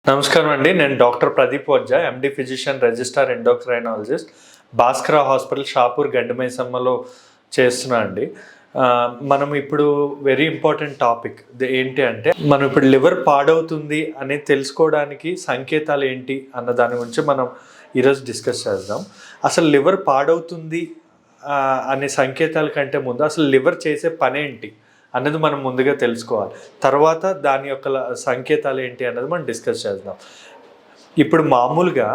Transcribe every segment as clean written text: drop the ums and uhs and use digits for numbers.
నమస్కారం అండి. నేను doctor Pradeep Vajja, MD physician, registrar endocrinologist, Bhaskara hospital, Shapur, గండిమైసమ్మలో చేస్తున్నా అండి. మనం ఇప్పుడు వెరీ ఇంపార్టెంట్ టాపిక్ ఏంటి అంటే, మనం ఇప్పుడు లివర్ పాడవుతుంది అని తెలుసుకోవడానికి సంకేతాలు ఏంటి అన్న దాని గురించి మనం ఈరోజు డిస్కస్ చేద్దాం. అసలు లివర్ పాడవుతుంది అనే సంకేతాల కంటే ముందు అసలు లివర్ చేసే పని ఏంటి అన్నది మనం ముందుగా తెలుసుకోవాలి. తర్వాత దాని యొక్క సంకేతాలు ఏంటి అన్నది మనం డిస్కస్ చేద్దాం. ఇప్పుడు మామూలుగా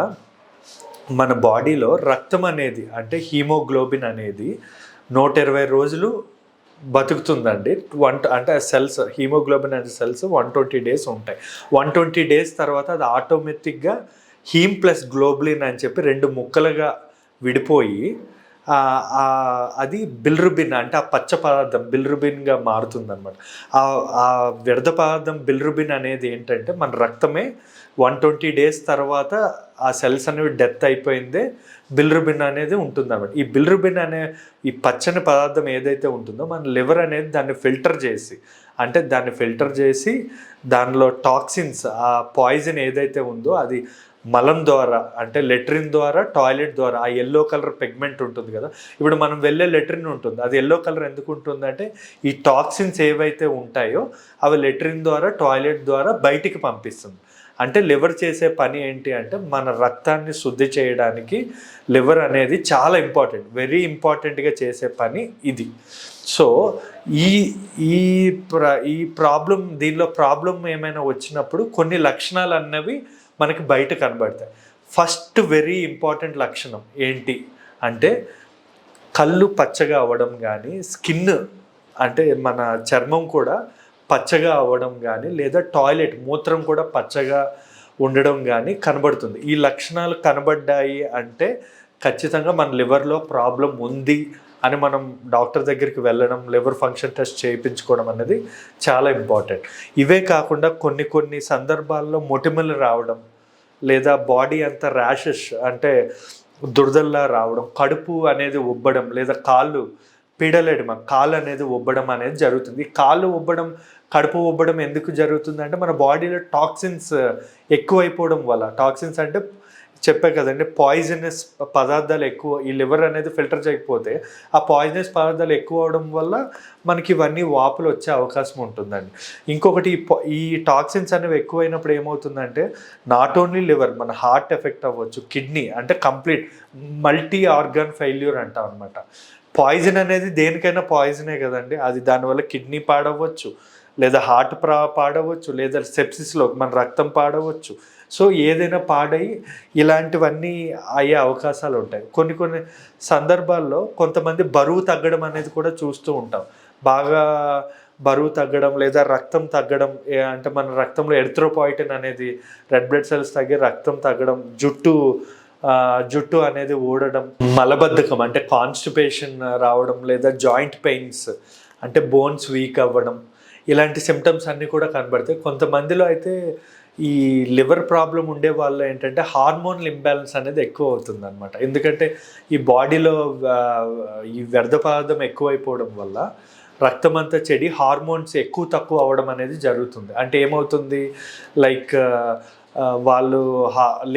మన బాడీలో రక్తం అనేది అంటే హీమోగ్లోబిన్ అనేది 120 రోజులు బతుకుతుందండి. అంటే సెల్స్, హీమోగ్లోబిన్ అనే సెల్స్ 120 డేస్ ఉంటాయి. 120 డేస్ తర్వాత అది ఆటోమేటిక్గా హీమ్ ప్లస్ గ్లోబులిన్ అని చెప్పి 2 ముక్కలుగా విడిపోయి అది బిల్రుబిన్ అంటే ఆ పచ్చ పదార్థం బిల్రుబిన్గా మారుతుందన్నమాట. ఆ వ్యర్థ పదార్థం బిల్రుబిన్ అనేది ఏంటంటే మన రక్తమే 120 డేస్ తర్వాత ఆ సెల్స్ అనేవి డెత్ అయిపోయిందే బిల్రుబిన్ అనేది ఉంటుందన్నమాట. ఈ బిల్రుబిన్ అనే ఈ పచ్చని పదార్థం ఏదైతే ఉంటుందో మన లివర్ అనేది దాన్ని ఫిల్టర్ చేసి దానిలో టాక్సిన్స్, ఆ పాయిజన్ ఏదైతే ఉందో అది మలం ద్వారా అంటే లెట్రిన్ ద్వారా, టాయిలెట్ ద్వారా ఆ ఎల్లో కలర్ పిగ్మెంట్ ఉంటుంది కదా, ఇప్పుడు మనం వెళ్ళే లెట్రిన్ ఉంటుంది, అది ఎల్లో కలర్ ఎందుకు ఉంటుందంటే ఈ టాక్సిన్స్ ఏవైతే ఉంటాయో అవి లెట్రిన్ ద్వారా, టాయిలెట్ ద్వారా బయటికి పంపిస్తుంది. అంటే లివర్ చేసే పని ఏంటి అంటే మన రక్తాన్ని శుద్ధి చేయడానికి లివర్ అనేది చాలా ఇంపార్టెంట్, వెరీ ఇంపార్టెంట్గా చేసే పని ఇది. సో ఈ ప్రాబ్లం, దీనిలో ప్రాబ్లం ఏమైనా వచ్చినప్పుడు కొన్ని లక్షణాలు అన్నవి మనకి బయట కనబడతాయి. ఫస్ట్ వెరీ ఇంపార్టెంట్ లక్షణం ఏంటి అంటే కళ్ళు పచ్చగా అవ్వడం కానీ, స్కిన్ అంటే మన చర్మం కూడా పచ్చగా అవ్వడం కానీ, లేదా టాయిలెట్ మూత్రం కూడా పచ్చగా ఉండడం కానీ కనబడుతుంది. ఈ లక్షణాలు కనబడ్డాయి అంటే ఖచ్చితంగా మన లివర్లో ప్రాబ్లం ఉంది అని మనం డాక్టర్ దగ్గరికి వెళ్ళడం, లివర్ ఫంక్షన్ టెస్ట్ చేయించుకోవడం అనేది చాలా ఇంపార్టెంట్. ఇవే కాకుండా కొన్ని సందర్భాల్లో మొటిమలు రావడం, లేదా బాడీ అంతా ర్యాషెస్ అంటే దురదల్లా రావడం, కడుపు అనేది ఉబ్బడం, లేదా కాళ్ళు పీడలేడమ కాళ్ళు అనేది ఉబ్బడం అనేది జరుగుతుంది. ఈ కాళ్ళు ఉబ్బడం, కడుపు ఉబ్బడం ఎందుకు జరుగుతుంది అంటే మన బాడీలో టాక్సిన్స్ ఎక్కువైపోవడం వల్ల. టాక్సిన్స్ అంటే చెప్పే కదండి, పాయిజనస్ పదార్థాలు ఎక్కువ, ఈ లివర్ అనేది ఫిల్టర్ చేయకపోతే ఆ పాయిజనస్ పదార్థాలు ఎక్కువ అవడం వల్ల మనకి ఇవన్నీ వాపులు వచ్చే అవకాశం ఉంటుందండి. ఇంకొకటి, ఈ టాక్సిన్స్ అనేవి ఎక్కువైనప్పుడు ఏమవుతుందంటే నాట్ ఓన్లీ లివర్, మన హార్ట్ ఎఫెక్ట్ అవ్వచ్చు, కిడ్నీ అంటే కంప్లీట్ మల్టీ ఆర్గాన్ ఫెయిల్యూర్ అంటాం అనమాట. పాయిజన్ అనేది దేనికైనా పాయిజనే కదండి, అది దానివల్ల కిడ్నీ పాడవచ్చు, లేదా హార్ట్ పాడవచ్చు, లేదా సెప్సిస్లో మన రక్తం పాడవచ్చు. సో ఏదైనా పాడై ఇలాంటివన్నీ అయ్యే అవకాశాలు ఉంటాయి. కొన్ని సందర్భాల్లో కొంతమంది బరువు తగ్గడం అనేది కూడా చూస్తూ ఉంటాం. బాగా బరువు తగ్గడం లేదా రక్తం తగ్గడం, అంటే మన రక్తంలో ఎరిథ్రోపాయిటిన్ అనేది, రెడ్ బ్లడ్ సెల్స్ తగ్గి రక్తం తగ్గడం, జుట్టు అనేది ఊడడం, మలబద్ధకం అంటే కాన్స్టిపేషన్ రావడం, లేదా జాయింట్ పెయిన్స్ అంటే బోన్స్ వీక్ అవ్వడం, ఇలాంటి సిమ్టమ్స్ అన్నీ కూడా కనబడతాయి. కొంతమందిలో అయితే ఈ లివర్ ప్రాబ్లం ఉండే వాళ్ళు ఏంటంటే హార్మోనల్ ఇంబ్యాలెన్స్ అనేది ఎక్కువ అవుతుంది అనమాట. ఎందుకంటే ఈ బాడీలో ఈ వ్యర్థ పదార్థం ఎక్కువైపోవడం వల్ల రక్తం అంతా చెడి హార్మోన్స్ ఎక్కువ తక్కువ అవ్వడం అనేది జరుగుతుంది. అంటే ఏమవుతుంది, లైక్ వాళ్ళు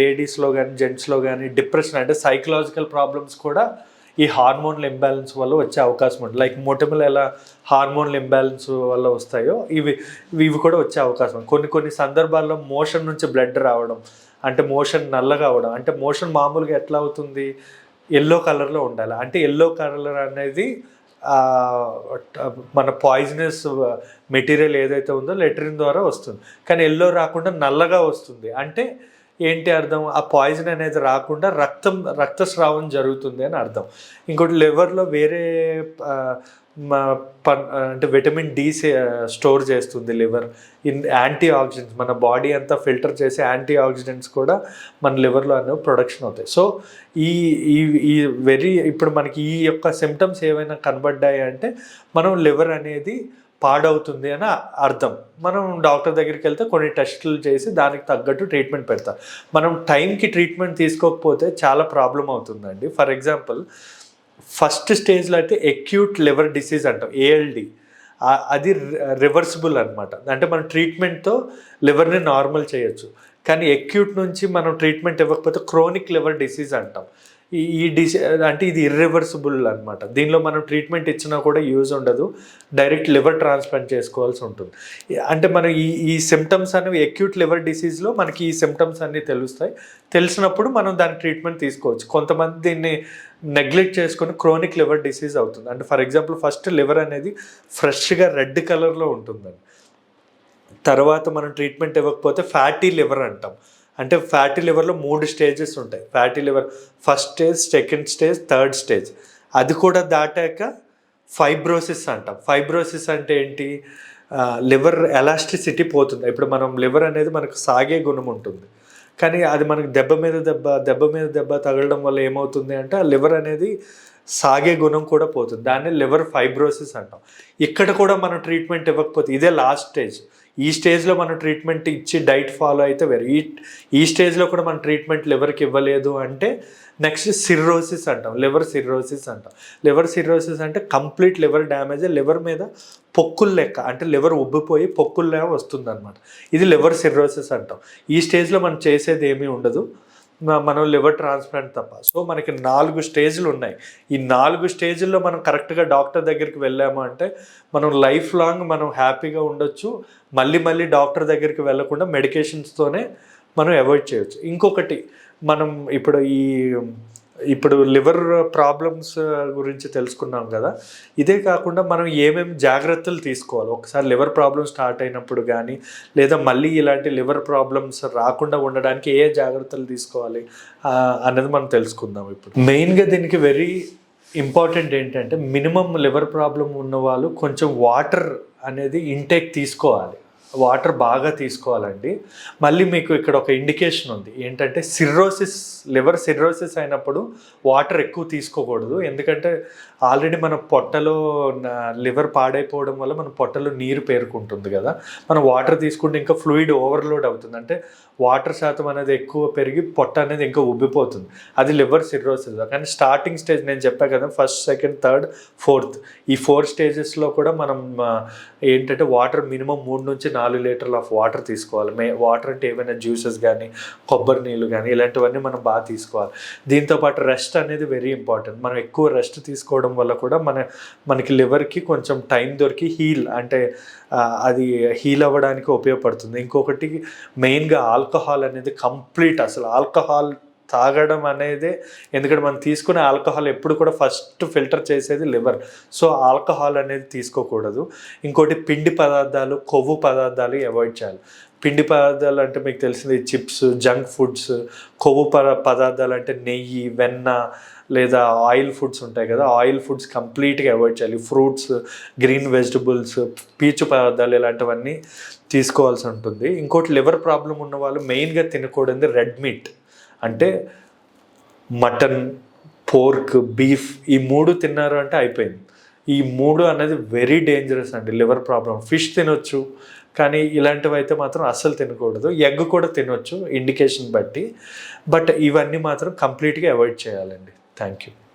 లేడీస్లో కానీ జెంట్స్లో కానీ డిప్రెషన్ అంటే సైకలాజికల్ ప్రాబ్లమ్స్ కూడా ఈ హార్మోనల్ ఇంబ్యాలెన్స్ వల్ల వచ్చే అవకాశం ఉంటుంది. లైక్ మొటిమలు ఎలా హార్మోనల్ ఇంబ్యాలెన్స్ వల్ల వస్తాయో ఇవి కూడా వచ్చే అవకాశం. కొన్ని సందర్భాల్లో మోషన్ నుంచి బ్లడ్ రావడం, అంటే మోషన్ నల్లగా అవడం, అంటే మోషన్ మామూలుగా ఎట్లా అవుతుంది, ఎల్లో కలర్లో ఉండాలి. అంటే ఎల్లో కలర్ అనేది మన పాయిజనస్ మెటీరియల్ ఏదైతే ఉందో లెట్రిన్ ద్వారా వస్తుంది, కానీ ఎల్లో రాకుండా నల్లగా వస్తుంది. అంటే ఏంటి అర్థం, ఆ పాయిజన్ అనేది రాకుండా రక్తస్రావం జరుగుతుంది అని అర్థం. ఇంకోటి, లివర్లో వేరే అంటే విటమిన్ డి స్టోర్ చేస్తుంది లివర్, యాంటీ ఆక్సిడెంట్స్, మన బాడీ అంతా ఫిల్టర్ చేసి యాంటీ ఆక్సిడెంట్స్ కూడా మన లివర్లో అనేవి ప్రొడక్షన్ అవుతాయి. సో ఇప్పుడు మనకి ఈ యొక్క సిమ్టమ్స్ ఏవైనా కనబడ్డాయి అంటే మనం లివర్ అనేది పాడవుతుంది అని అర్థం. మనం డాక్టర్ దగ్గరికి వెళ్తే కొన్ని టెస్టులు చేసి దానికి తగ్గట్టు ట్రీట్మెంట్ పెడతారు. మనం టైంకి ట్రీట్మెంట్ తీసుకోకపోతే చాలా ప్రాబ్లం అవుతుందండి. ఫర్ ఎగ్జాంపుల్, ఫస్ట్ స్టేజ్లో అయితే అక్యూట్ లివర్ డిసీజ్ అంటాం, ఏఎల్డి. అది రివర్సిబుల్ అనమాట. అంటే మన ట్రీట్మెంట్తో లివర్ని నార్మల్ చేయొచ్చు. కానీ అక్యూట్ నుంచి మనం ట్రీట్మెంట్ ఇవ్వకపోతే క్రోనిక్ లివర్ డిసీజ్ అంటాం. ఈ అంటే ఇది ఇర్రివర్సిబుల్ అనమాట. దీనిలో మనం ట్రీట్మెంట్ ఇచ్చినా కూడా యూజ్ ఉండదు, డైరెక్ట్ లివర్ ట్రాన్స్ప్లాంట్ చేసుకోవాల్సి ఉంటుంది. అంటే మనం ఈ సిమ్టమ్స్ అనేవి అక్యూట్ లివర్ డిసీజ్లో మనకి ఈ సిమ్టమ్స్ అన్నీ తెలుస్తాయి. తెలిసినప్పుడు మనం దాని ట్రీట్మెంట్ తీసుకోవచ్చు. కొంతమంది దీన్ని నెగ్లెక్ట్ చేసుకొని క్రోనిక్ లివర్ డిసీజ్ అవుతుంది. అంటే ఫర్ ఎగ్జాంపుల్ ఫస్ట్ లివర్ అనేది ఫ్రెష్గా రెడ్ కలర్లో ఉంటుందండి. తర్వాత మనం ట్రీట్మెంట్ ఇవ్వకపోతే ఫ్యాటీ లివర్ అంటాం. అంటే ఫ్యాటీ లివర్లో 3 స్టేజెస్ ఉంటాయి. Fatty liver first stage, second stage, third stage. అది కూడా దాటాక ఫైబ్రోసిస్ అంటాం. ఫైబ్రోసిస్ అంటే ఏంటి? లివర్ ఎలాస్టిసిటీ పోతుంది. ఇప్పుడు మనం లివర్ అనేది మనకు సాగే గుణం ఉంటుంది, కానీ అది మనకు దెబ్బ మీద దెబ్బ తగలడం వల్ల ఏమవుతుంది అంటే ఆ లివర్ అనేది సాగే గుణం కూడా పోతుంది. దాన్ని లివర్ ఫైబ్రోసిస్ అంటాం. ఇక్కడ కూడా మనం ట్రీట్మెంట్ ఇవ్వకపోతే, ఇదే లాస్ట్ స్టేజ్. ఈ స్టేజ్లో మనం ట్రీట్మెంట్ ఇచ్చి డైట్ ఫాలో అయితే వేరు. ఈ స్టేజ్లో కూడా మనం ట్రీట్మెంట్ లివర్కి ఇవ్వలేదు అంటే నెక్స్ట్ సిర్రోసిస్ అంటాం. లివర్ సిర్రోసిస్ అంటాం. లివర్ సిర్రోసిస్ అంటే కంప్లీట్ లివర్ డ్యామేజ్, లివర్ మీద పొక్కులు లెక్క, అంటే లివర్ ఉబ్బిపోయి పొక్కుల్లా వస్తుంది అనమాట. ఇది లివర్ సిర్రోసిస్ అంటాం. ఈ స్టేజ్లో మనం చేసేది ఏమీ ఉండదు, మనం లివర్ ట్రాన్స్ప్లాంట్ తప్ప. సో మనకి 4 స్టేజ్లు ఉన్నాయి. ఈ 4 స్టేజ్ల్లో మనం కరెక్ట్గా డాక్టర్ దగ్గరికి వెళ్ళాము అంటే మనం లైఫ్ లాంగ్ మనం హ్యాపీగా ఉండొచ్చు. మళ్ళీ డాక్టర్ దగ్గరికి వెళ్ళకుండా మెడికేషన్స్తోనే మనం అవాయిడ్ చేయొచ్చు. ఇంకొకటి, మనం ఇప్పుడు లివర్ ప్రాబ్లమ్స్ గురించి తెలుసుకున్నాం కదా, ఇదే కాకుండా మనం ఏమేమి జాగ్రత్తలు తీసుకోవాలి ఒకసారి లివర్ ప్రాబ్లమ్ స్టార్ట్ అయినప్పుడు కానీ, లేదా మళ్ళీ ఇలాంటి లివర్ ప్రాబ్లమ్స్ రాకుండా ఉండడానికి ఏ జాగ్రత్తలు తీసుకోవాలి అన్నది మనం తెలుసుకుందాం. ఇప్పుడు మెయిన్గా దీనికి వెరీ ఇంపార్టెంట్ ఏంటంటే, మినిమం లివర్ ప్రాబ్లం ఉన్న వాళ్ళు కొంచెం వాటర్ అనేది ఇంటేక్ తీసుకోవాలి. వాటర్ బాగా తీసుకోవాలండి. మళ్ళీ మీకు ఇక్కడ ఒక ఇండికేషన్ ఉంది ఏంటంటే, లివర్ సిర్రోసిస్ అయినప్పుడు వాటర్ ఎక్కువ తీసుకోకూడదు. ఎందుకంటే ఆల్రెడీ మన పొట్టలో లివర్ పాడైపోవడం వల్ల మన పొట్టలో నీరు పేరుకుంటుంది కదా, మనం వాటర్ తీసుకుంటే ఇంకా ఫ్లూయిడ్ ఓవర్లోడ్ అవుతుంది. అంటే వాటర్ శాతం అనేది ఎక్కువ పెరిగి పొట్ట అనేది ఇంకా ఉబ్బిపోతుంది. అది లివర్ సిర్రోసిస్. కానీ స్టార్టింగ్ స్టేజ్ నేను చెప్పా కదా, ఫస్ట్, సెకండ్, థర్డ్, ఫోర్త్, ఈ 4 స్టేజెస్లో కూడా మనం ఏంటంటే వాటర్ మినిమం 3 నుంచి 4 లీటర్లు ఆఫ్ వాటర్ తీసుకోవాలి. వాటర్ అంటే ఏమైనా జ్యూసెస్ కానీ, కొబ్బరి నీళ్ళు కానీ, ఇలాంటివన్నీ మనం బాగా తీసుకోవాలి. దీంతోపాటు రెస్ట్ అనేది వెరీ ఇంపార్టెంట్. మనం ఎక్కువ రెస్ట్ తీసుకోవడం వల్ల కూడా మనకి లివర్కి కొంచెం టైం దొరికి అంటే అది హీల్ అవ్వడానికి ఉపయోగపడుతుంది. ఇంకొకటి మెయిన్గా ఆల్కహాల్ అనేది అసలు ఆల్కహాల్ తాగడం అనేది, ఎందుకంటే మనం తీసుకునే ఆల్కహాల్ ఎప్పుడు కూడా ఫస్ట్ ఫిల్టర్ చేసేది లివర్. సో ఆల్కహాల్ అనేది తీసుకోకూడదు. ఇంకోటి పిండి పదార్థాలు, కొవ్వు పదార్థాలు అవాయిడ్ చేయాలి. పిండి పదార్థాలు అంటే మీకు తెలిసింది చిప్స్, జంక్ ఫుడ్స్. కొవ్వు పదార్థాలు అంటే నెయ్యి, వెన్న, లేదా ఆయిల్ ఫుడ్స్ ఉంటాయి కదా, ఆయిల్ ఫుడ్స్ కంప్లీట్గా అవాయిడ్ చేయాలి. ఫ్రూట్స్, గ్రీన్ వెజిటబుల్స్, పీచు పదార్థాలు, ఇలాంటివన్నీ తీసుకోవాల్సి ఉంటుంది. ఇంకోటి, లివర్ ప్రాబ్లం ఉన్న వాళ్ళు మెయిన్గా తినకూడదు రెడ్ మీట్. అంటే మటన్, పోర్క్, బీఫ్, ఈ 3 తిన్నారు అంటే అయిపోయింది. ఈ 3 అనేది వెరీ డేంజరస్ అండి లివర్ ప్రాబ్లం. ఫిష్ తినొచ్చు, కానీ ఇలాంటివి అయితే మాత్రం అస్సలు తినకూడదు. ఎగ్ కూడా తినొచ్చు ఇండికేషన్ బట్టి, బట్ ఇవన్నీ మాత్రం కంప్లీట్గా అవాయిడ్ చేయాలండి. Thank you.